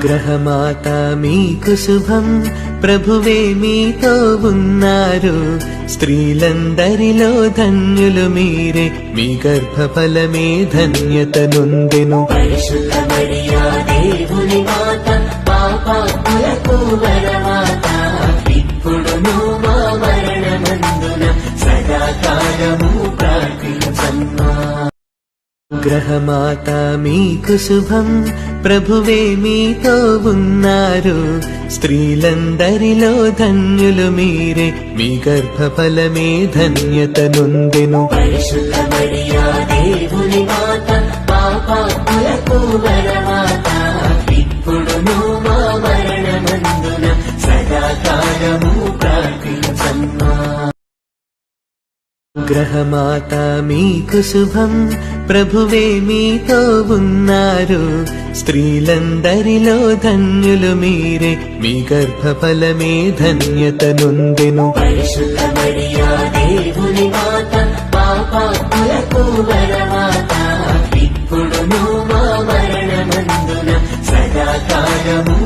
గ్రహమాత మీకు శుభం, ప్రభువే మీతో ఉన్నారు. స్త్రీలందరిలో ధన్యులు మీరే, మీ గర్భఫలమే ధన్యత నొందెను. పరిశుద్ధ మరియా దేవుని మాత, పాపాత్ములకు వరమాత, ఇప్పుడును మా మరణమందున సదాకాలము ప్రార్థించమ్మా. గ్రహమాత మీకు శుభం, ప్రభువే మీతో ఉన్నారు. స్త్రీలందరిలో ధన్యులు మీరే, మీ గర్భఫలమే ధన్యత నొందెను. పరిశుద్ధ మరియా దేవుని మాత, పాపాత్ములకు వరమాత, ఇప్పుడును మా మరణమందున సదాకాలము ప్రార్థించమ్మా. గ్రహమాత మీకు శుభం, ప్రభువే మీతో ఉన్నారు. స్త్రీలందరిలో ధన్యులు మీరే, మీ గర్భఫలమే ధన్యత నొందెను. పరిశుద్ధ మరియా దేవుని మాత, పాపాత్ములకు వరమాత, ఇప్పుడును మా మరణమందున సదాకాలము